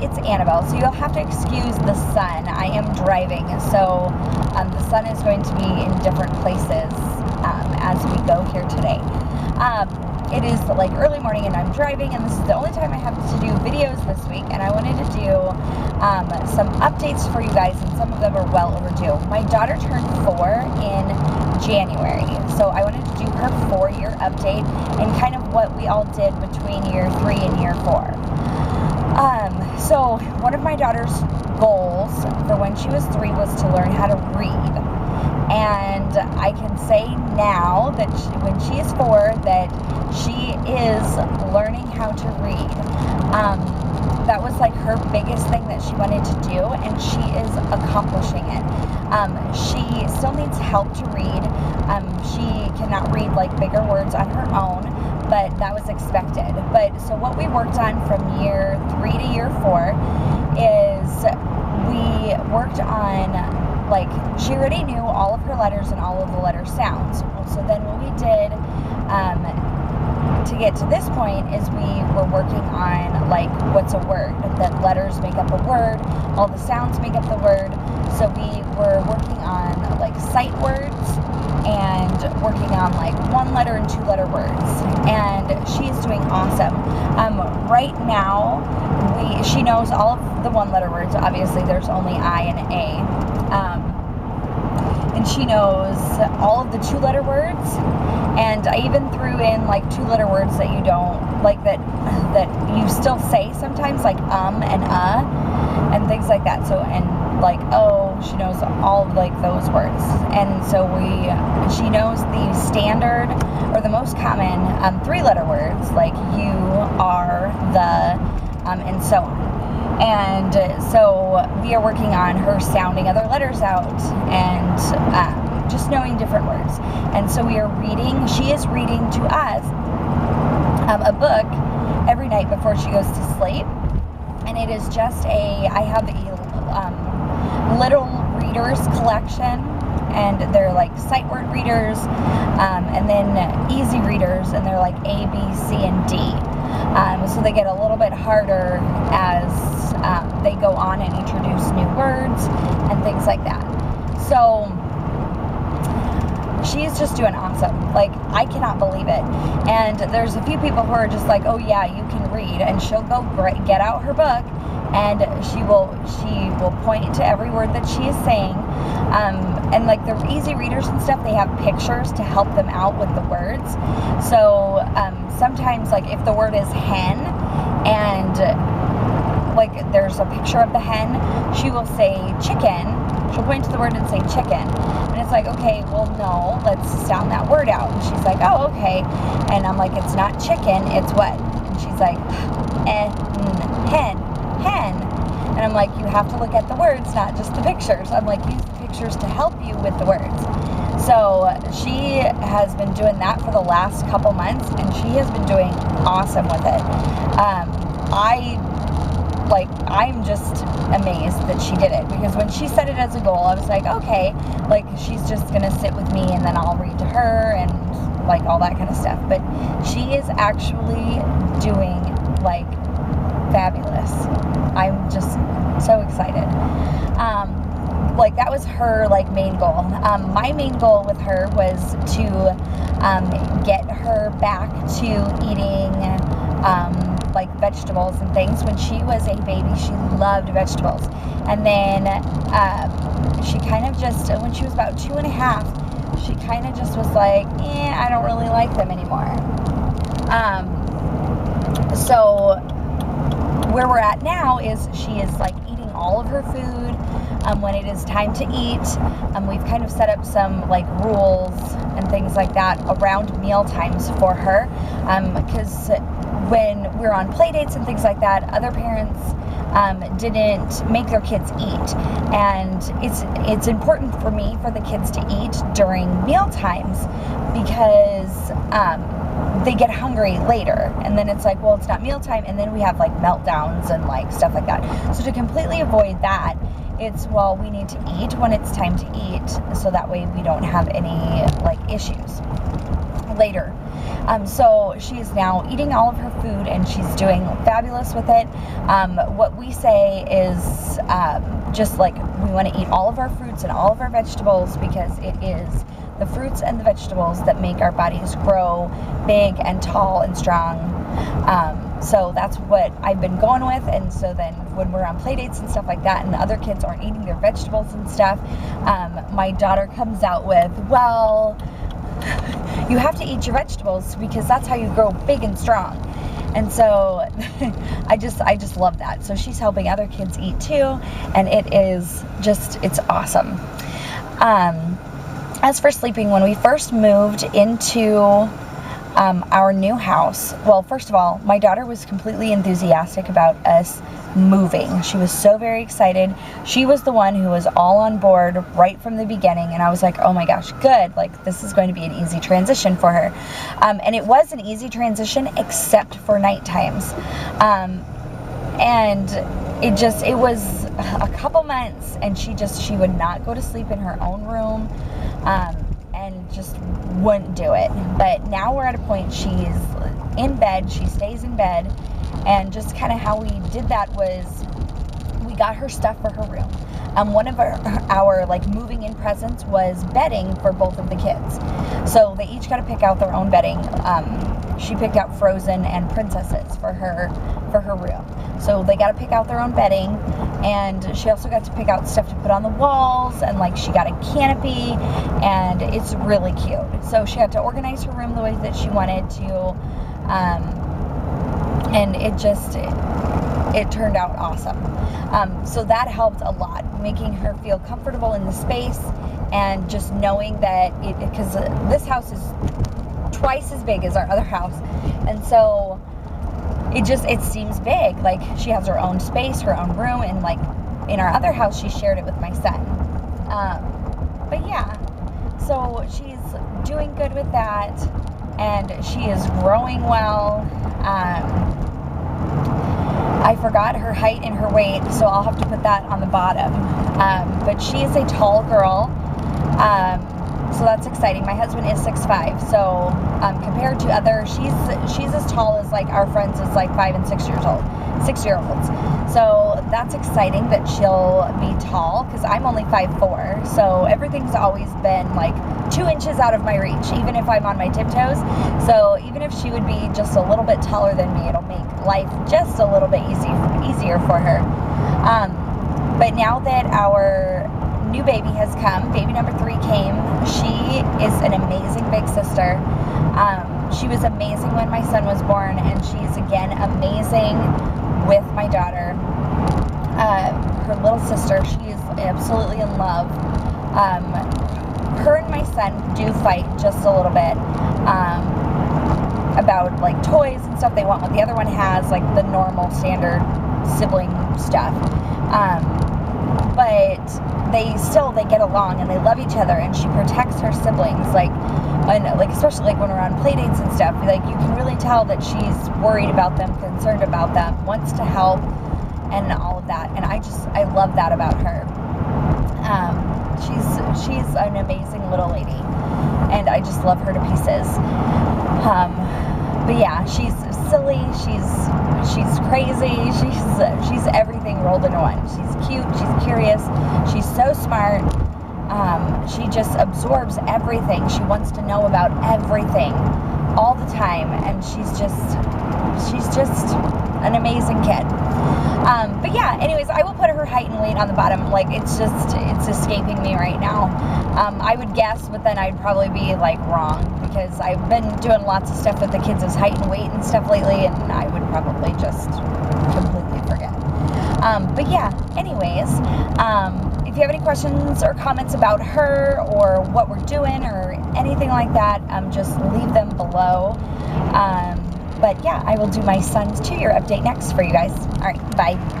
it's Annabelle, so you'll have to excuse the sun. I am driving, so the sun is going to be in different places as we go here today. It is like early morning and I'm driving, and this is the only time I have to do videos this week, and I wanted to do some updates for you guys, and some of them are well overdue. My daughter turned 4 in January, so I wanted to do her 4-year update and kind of what we all did between year 3 and year 4. So one of my daughter's goals for when she was 3 was to learn how to read. And I can say now that when she is 4 that she is learning how to read. That was like her biggest thing that she wanted to do, and she is accomplishing it. She still needs help to read. She cannot read like bigger words on her own, but that was expected. But so what we worked on from year 3 to year 4 is we worked on, like, she already knew all of her letters and all of the letter sounds. So then what we did to get to this point is we were working on, like, what's a word? That letters make up a word, all the sounds make up the word. So we were working on, like, sight words and working on, like, 1-letter and 2-letter words. And she's doing awesome. Right now, she knows all of the 1-letter words. Obviously, there's only I and A. And she knows all of the 2-letter words, and I even threw in like 2-letter words that you don't like, that you still say sometimes, like and and things like that. So, and like she knows all of like those words. And so she knows the standard or the most common 3-letter words, like you, are, the, and so on. And so we are working on her sounding other letters out and just knowing different words. And so we are reading, she is reading to us a book every night before she goes to sleep. And it is just I have a little readers collection, and they're like sight word readers, and then easy readers, and they're like A, B, C, and D. So they get a little bit harder as they go on and introduce new words and things like that. So she's just doing awesome. Like, I cannot believe it. And there's a few people who are just like, oh yeah, you can read. And she'll go get out her book, and she will point to every word that she is saying. And like the easy readers and stuff, they have pictures to help them out with the words. So sometimes, like, if the word is hen, and like there's a picture of the hen, she will say chicken. She'll point to the word and say chicken. And it's like, okay, well, no, let's sound that word out. And she's like, oh, okay. And I'm like, it's not chicken, it's what? And she's like, hen. And I'm like, you have to look at the words, not just the pictures. I'm like, use the pictures to help you with the words. So she has been doing that for the last couple months, and she has been doing awesome with it. I'm just amazed that she did it, because when she set it as a goal, I was like, okay, like, she's just gonna sit with me and then I'll read to her and like all that kind of stuff. But she is actually doing like fabulous. I'm just so excited. Like, that was her like main goal. My main goal with her was to get her back to eating like vegetables and things. When she was a baby, she loved vegetables, and then she kind of just, when she was about 2.5, she kind of just was like, I don't really like them anymore. So where we're at now is she is like eating all of her food when it is time to eat. We've kind of set up some like rules and things like that around meal times for her, because when we're on play dates and things like that, other parents didn't make their kids eat, and it's important for me for the kids to eat during meal times, because they get hungry later, and then it's like, well, it's not mealtime, and then we have like meltdowns and like stuff like that. So to completely avoid that, it's, well, we need to eat when it's time to eat, so that way we don't have any like issues. later. So she is now eating all of her food, and she's doing fabulous with it. What we say is just like we want to eat all of our fruits and all of our vegetables, because it is the fruits and the vegetables that make our bodies grow big and tall and strong. So that's what I've been going with. And so then when we're on play dates and stuff like that, and the other kids aren't eating their vegetables and stuff, my daughter comes out with, well, you have to eat your vegetables because that's how you grow big and strong. And so I just love that. So she's helping other kids eat too, and it is just, it's awesome. As for sleeping, when we first moved into our new house, well, first of all, my daughter was completely enthusiastic about us moving. She was so very excited. She was the one who was all on board right from the beginning, and I was like, oh my gosh, good, like this is going to be an easy transition for her. And it was an easy transition except for night times. And it was a couple months, and she would not go to sleep in her own room, and just wouldn't do it. But now we're at a point, she's in bed, she stays in bed, and just kind of how we did that was we got her stuff for her room. One of our like moving in presents was bedding for both of the kids. So they each got to pick out their own bedding. She picked out Frozen and Princesses for her room. So they got to pick out their own bedding, and she also got to pick out stuff to put on the walls, and like she got a canopy, and it's really cute. So she had to organize her room the way that she wanted to, and it turned out awesome. So that helped a lot, making her feel comfortable in the space, and just knowing that because this house is twice as big as our other house, and so it seems big. Like she has her own space, her own room, and like in our other house she shared it with my son. But yeah, so she's doing good with that, and she is growing well. I forgot her height and her weight, so I'll have to put that on the bottom. But she is a tall girl, so that's exciting. My husband is 6'5", so compared to other, she's as tall as like our friends is like 5 and 6 years old, 6-year-olds. So that's exciting that she'll be tall, because I'm only 5'4", so everything's always been like 2 inches out of my reach, even if I'm on my tiptoes. So even if she would be just a little bit taller than me, it'll make life just a little bit easier for her. But now that our new baby has come, baby number 3 came, she is an amazing big sister. She was amazing when my son was born, and she's again amazing with my daughter. Her little sister, she is absolutely in love. Her and my son do fight just a little bit about like toys and stuff. They want what the other one has, like the normal standard sibling stuff. But they get along, and they love each other, and she protects her siblings, like especially like when we're on play dates and stuff, like you can really tell that she's worried about them, concerned about them, wants to help, and all of that. And I love that about her. She's an amazing little lady, and I just love her to pieces. But yeah, she's silly, she's crazy, she's everything rolled into one. She's cute, she's curious, she's so smart. She just absorbs everything. She wants to know about everything all the time, and she's just an amazing kid. But yeah, anyways, I will put her height and weight on the bottom. Like it's escaping me right now. I would guess, but then I'd probably be like wrong, because I've been doing lots of stuff with the kids' height and weight and stuff lately, and I would probably just completely forget. But yeah, anyways, if you have any questions or comments about her or what we're doing or anything like that, just leave them below. But yeah, I will do my son's 2-year update next for you guys. All right, bye.